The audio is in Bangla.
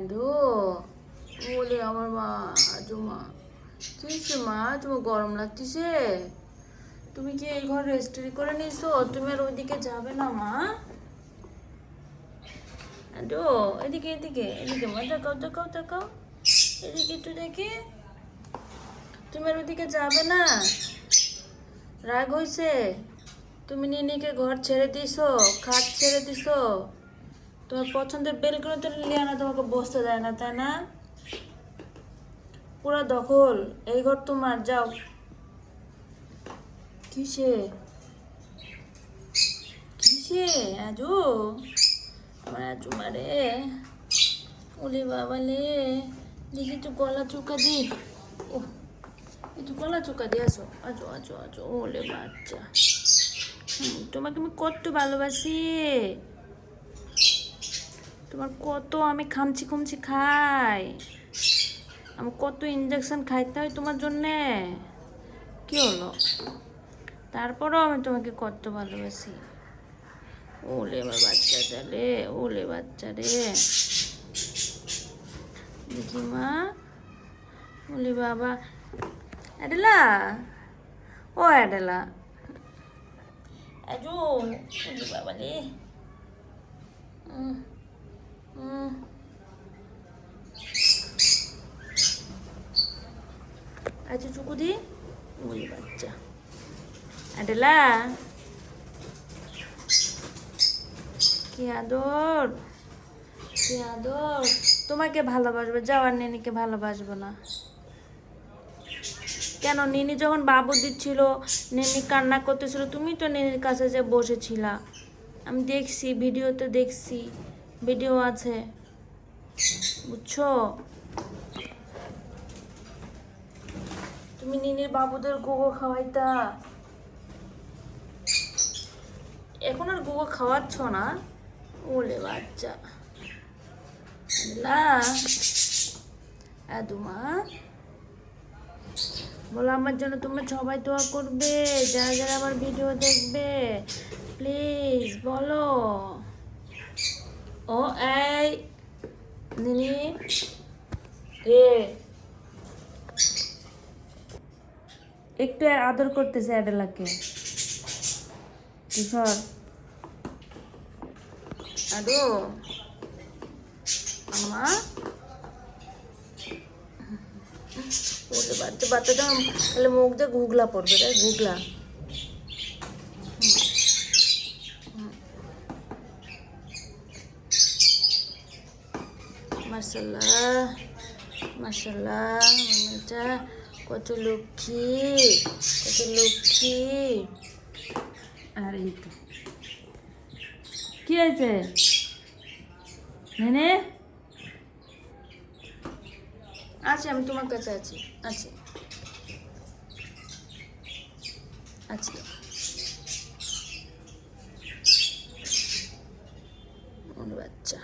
আদো বলে আমার মা আজমা কি হয়েছে মা, তোমার গরম লাগতেছে? তুমি কি এই ঘর রেজিস্ট্রি করে নিছো? তুমি আর ওইদিকে যাবে না মা? আদো এদিকে এদিকে এদিকে মা, দেখাও দেখাও দেখাও, এদিকে একটু দেখি। তুমি আর ওইদিকে যাবে না? রাগ হইছে? তুমি নিনিকে ঘর ছেড়ে দিছো, খাট ছেড়ে দিছো, তোমার পছন্দের বেলগুলো তো লিয়ানা তোমাকে বসতে দেয় না, তাই না? পুরা দখল, এই ঘর তোমার, যাও। কিসে কিসে আজু, আমার আজু মারে, ওলে বাবা লে, দেখি একটু গলা চুকা দি। ও একটু গলা চুকা দিয়ে আসো, আজো আজো আজো, ওলে বাচ্চা। তোমাকে আমি কত ভালোবাসি, তোমার কত আমি খামচি খুমচি খাই, আমি কত ইঞ্জেকশন খাইতে হয় তোমার জন্যে। কি হলো? তারপরও আমি তোমাকে কত ভালোবাসি। ওলে আমার বাচ্চাটা রে, ওলে বাচ্চা রে, দেখি মা, ওলে বাবা। অ্যাডেলা, ও অ্যাডেলা, আজু, ওলে বাবা রে। উম, উম। আচ্ছা চুকু দি, ওলে বাচ্চা। অ্যাডেলা, কি আদর, কি আদর। তোমাকে ভালোবাসবে, যাওয়ার নিনিকে ভালোবাসবো না কেন? নিনি যখন বাবু দিচ্ছিল, নিনি কান্না করতেছিল, তুমি তো নিনির কাছে যে বসেছিলা, আমি দেখছি, ভিডিওতে দেখছি, ভিডিও আছে, বুঝছো? তুমি নিনির বাবুদের গোগো খাওয়াইতা, এখন আর গোগো খাওয়াচ্ছ না? ওলে বাচ্চা না, আদুমা বলো আমার জন্য তোমরা সবাই দোয়া করবে, যারা যারা আমার ভিডিও দেখবে, প্লিজ বলো। ও এই নিনি এ একটু আদর করতেছে অ্যাডেলাকে। কিশোর আদো আমা, ওরে বাচ্চা, বাচ্চাটা তাহলে মুখ দিয়ে গুগলা পড়বে, তাই গুগলা। মাশাআল্লাহ মাশাআল্লাহ, মামাটা কত লক্ষ্মী, কত লক্ষ্মী। আর এই তো কি হয়েছে নেনে? আছি, আমি তোমার কাছে আছি, আছি আছি। বাচ্চা